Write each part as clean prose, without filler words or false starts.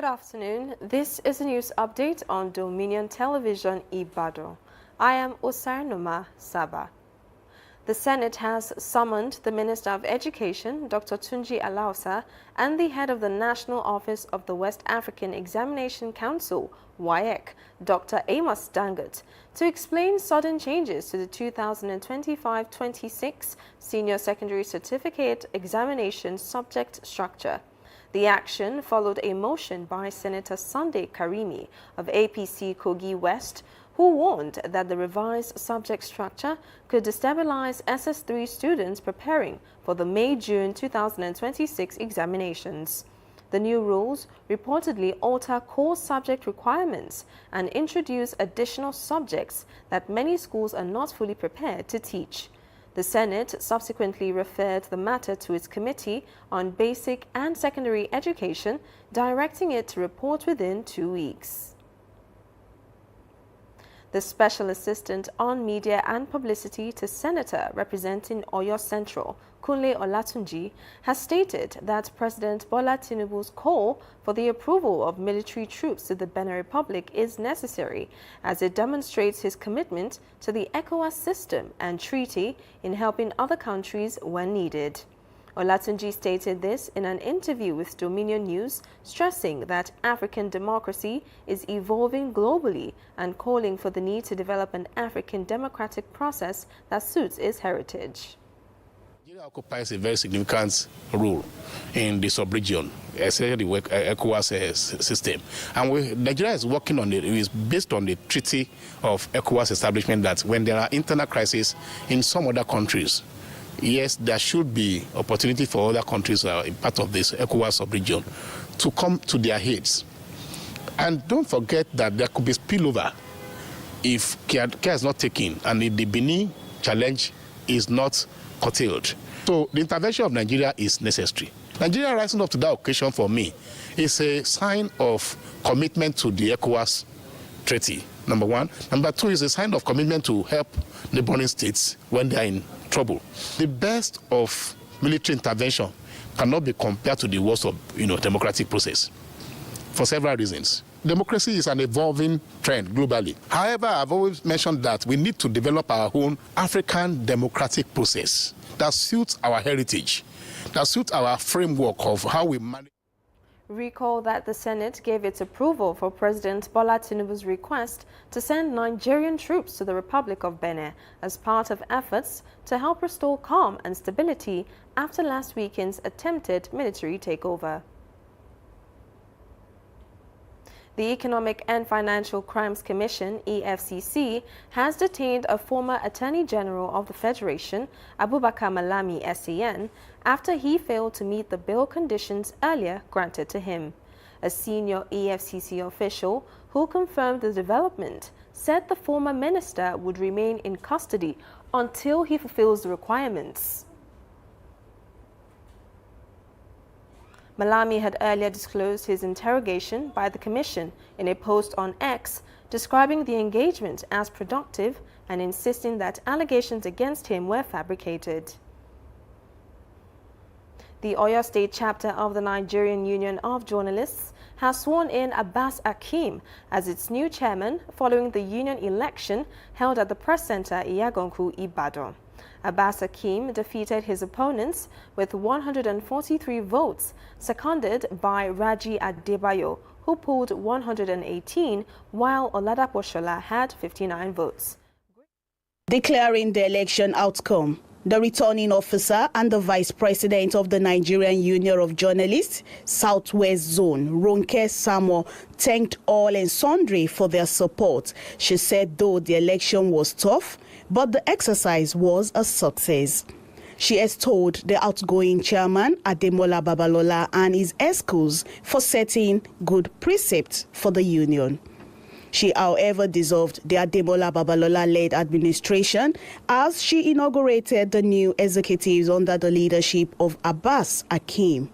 Good afternoon. This is a news update on Dominion Television Ibadan. I am Osainoma Saba. The Senate has summoned the Minister of Education, Dr. Tunji Alausa, and the head of the National Office of the West African Examination Council, WAEC, Dr. Amos Dangote, to explain sudden changes to the 2025-26 Senior Secondary Certificate Examination subject structure. The action followed a motion by Senator Sunday Karimi of APC Kogi West, who warned that the revised subject structure could destabilize SS3 students preparing for the May-June 2026 examinations. The new rules reportedly alter core subject requirements and introduce additional subjects that many schools are not fully prepared to teach. The Senate subsequently referred the matter to its Committee on Basic and Secondary Education, directing it to report within 2 weeks. The Special Assistant on Media and Publicity to Senator representing Oyo Central, Kunle Olatunji, has stated that President Bola Tinubu's call for the approval of military troops to the Benin Republic is necessary, as it demonstrates his commitment to the ECOWAS system and treaty in helping other countries when needed. Olatunji stated this in an interview with Dominion News, stressing that African democracy is evolving globally and calling for the need to develop an African democratic process that suits its heritage. Nigeria occupies a very significant role in the sub-region, especially the ECOWAS system. And Nigeria is working on it. It is based on the treaty of ECOWAS establishment that when there are internal crises in some other countries, yes, there should be opportunity for other countries in part of this ECOWAS sub-region to come to their aids. And don't forget that there could be spillover if care is not taken and if the Benin challenge is not curtailed. So the intervention of Nigeria is necessary. Nigeria rising up to that occasion for me is a sign of commitment to the ECOWAS treaty, number one. Number two is a sign of commitment to help neighboring states when they are in trouble. The best of military intervention cannot be compared to the worst of democratic process for several reasons. Democracy is an evolving trend globally. However, I've always mentioned that we need to develop our own African democratic process that suits our heritage, that suits our framework of how we manage. Recall that the Senate gave its approval for President Bola Tinubu's request to send Nigerian troops to the Republic of Benin as part of efforts to help restore calm and stability after last weekend's attempted military takeover. The Economic and Financial Crimes Commission, EFCC, has detained a former Attorney General of the Federation, Abubakar Malami SAN, after he failed to meet the bail conditions earlier granted to him. A senior EFCC official who confirmed the development said the former minister would remain in custody until he fulfills the requirements. Malami had earlier disclosed his interrogation by the Commission in a post on X, describing the engagement as productive and insisting that allegations against him were fabricated. The Oyo State chapter of the Nigerian Union of Journalists has sworn in Abbas Akeem as its new chairman following the union election held at the Press Center Iyagonku, Ibadan. Abbas Akeem defeated his opponents with 143 votes, seconded by Raji Adebayo, who polled 118, while Oladapo Shola had 59 votes. Declaring the election outcome, the returning officer and the vice president of the Nigerian Union of Journalists, Southwest Zone, Ronke Samuel, thanked all and sundry for their support. She said though the election was tough, but the exercise was a success. She has told the outgoing chairman, Ademola Babalola, and his ESCOs for setting good precepts for the union. She, however, dissolved the Ademola Babalola-led administration as she inaugurated the new executives under the leadership of Abbas Akeem.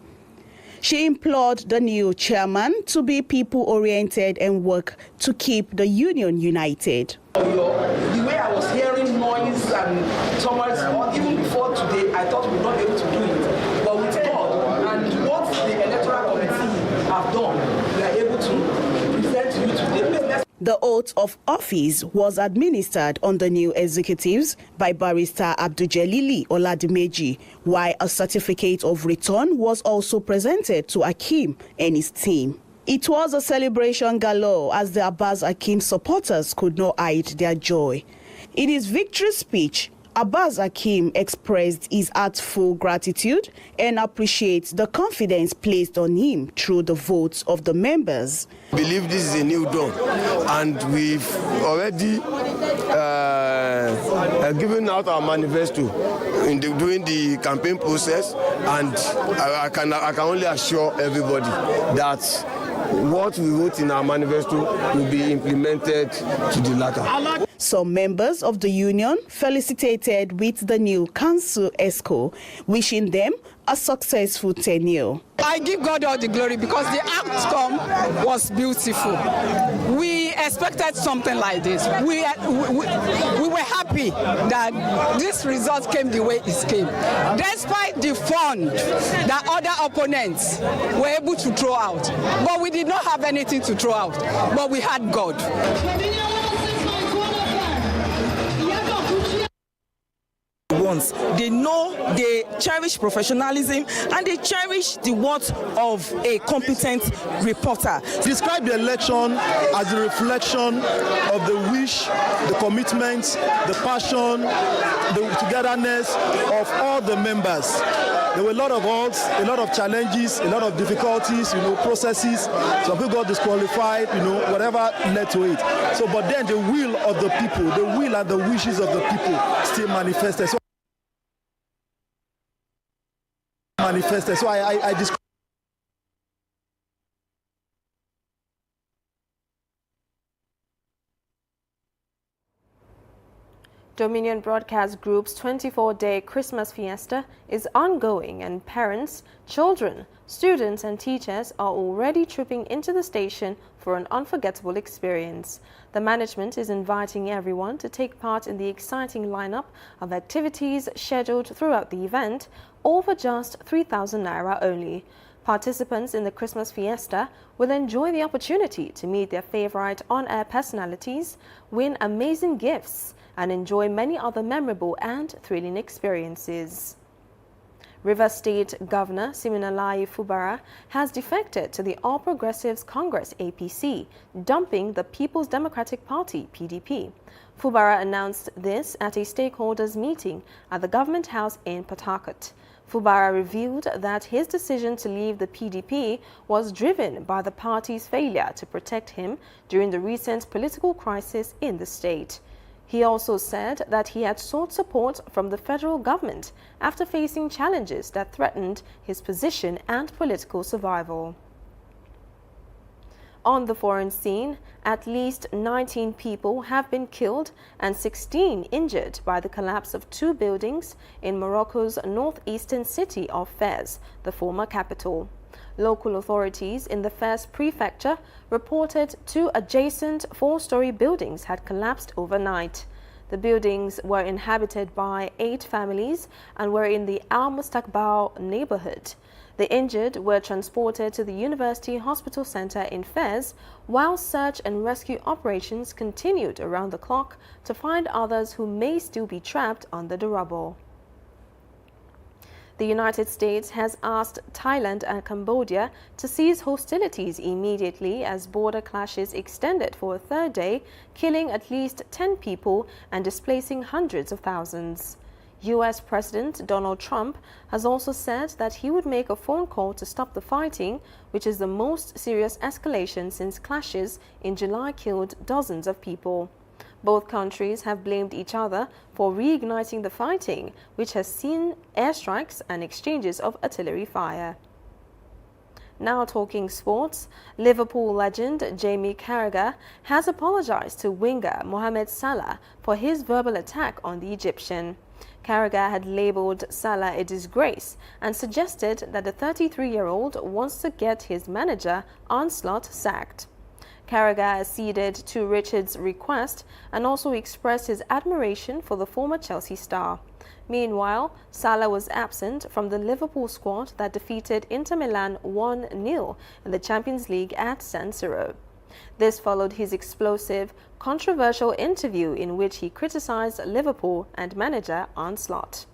She implored the new chairman to be people-oriented and work to keep the union united. The way I was hearing noise and tumult, even before today, I thought we would not be able to do it. But with God and what the electoral committee have done, we are able The oath of office was administered on the new executives by Barrister Abdul-Jalili Oladimeji, while a certificate of return was also presented to Akeem and his team. It was a celebration galore as the Abbas Akeem supporters could not hide their joy. In his victory speech, Abbas Akeem expressed his heartful gratitude and appreciates the confidence placed on him through the votes of the members. I believe this is a new dawn, and we've already given out our manifesto during the campaign process, and I can only assure everybody that what we wrote in our manifesto will be implemented to the latter. Some members of the union felicitated with the new council ESCO, wishing them a successful tenure. I give God all the glory because the outcome was beautiful. We expected something like this. We were happy that this result came the way it came. Despite the fund that other opponents were able to throw out, but we did not have anything to throw out, but we had God. They know they cherish professionalism and they cherish the worth of a competent reporter. Describe the election as a reflection of the wish, the commitment, the passion, the togetherness of all the members. There were a lot of odds, a lot of challenges, a lot of difficulties, processes. Some people got disqualified, whatever led to it. So, but then the will of the people, the will and the wishes of the people still manifested. So I describe. Dominion Broadcast Group's 24-day Christmas fiesta is ongoing, and parents, children, students and teachers are already trooping into the station for an unforgettable experience. The management is inviting everyone to take part in the exciting lineup of activities scheduled throughout the event, all for just 3,000 Naira only. Participants in the Christmas fiesta will enjoy the opportunity to meet their favorite on-air personalities, win amazing gifts, and enjoy many other memorable and thrilling experiences. Rivers State Governor Siminalayi Fubara has defected to the All Progressives Congress APC, dumping the People's Democratic Party PDP. Fubara announced this at a stakeholders meeting at the Government House in Port Harcourt. Fubara revealed that his decision to leave the PDP was driven by the party's failure to protect him during the recent political crisis in the state. He also said that he had sought support from the federal government after facing challenges that threatened his position and political survival. On the foreign scene, at least 19 people have been killed and 16 injured by the collapse of 2 buildings in Morocco's northeastern city of Fez, the former capital. Local authorities in the Fez prefecture reported 2 adjacent 4-story buildings had collapsed overnight. The buildings were inhabited by 8 families and were in the Al Mustaqbal neighborhood. The injured were transported to the University Hospital Center in Fez, while search and rescue operations continued around the clock to find others who may still be trapped under the rubble. The United States has asked Thailand and Cambodia to cease hostilities immediately as border clashes extended for a 3rd day, killing at least 10 people and displacing hundreds of thousands. U.S. President Donald Trump has also said that he would make a phone call to stop the fighting, which is the most serious escalation since clashes in July killed dozens of people. Both countries have blamed each other for reigniting the fighting, which has seen airstrikes and exchanges of artillery fire. Now talking sports, Liverpool legend Jamie Carragher has apologized to winger Mohamed Salah for his verbal attack on the Egyptian. Carragher had labeled Salah a disgrace and suggested that the 33-year-old wants to get his manager, Arne Slot, sacked. Carragher acceded to Richards' request and also expressed his admiration for the former Chelsea star. Meanwhile, Salah was absent from the Liverpool squad that defeated Inter Milan 1-0 in the Champions League at San Siro. This followed his explosive, controversial interview in which he criticized Liverpool and manager Arne Slot.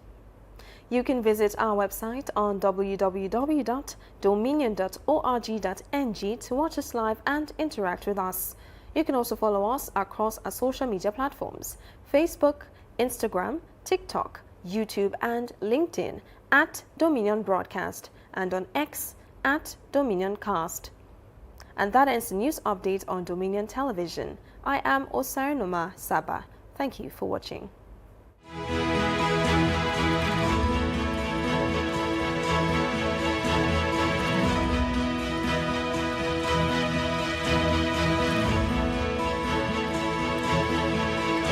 You can visit our website on www.dominion.org.ng to watch us live and interact with us. You can also follow us across our social media platforms: Facebook, Instagram, TikTok, YouTube and LinkedIn at Dominion Broadcast, and on X at DominionCast. And that ends the news update on Dominion Television. I am Osarinoma Saba. Thank you for watching.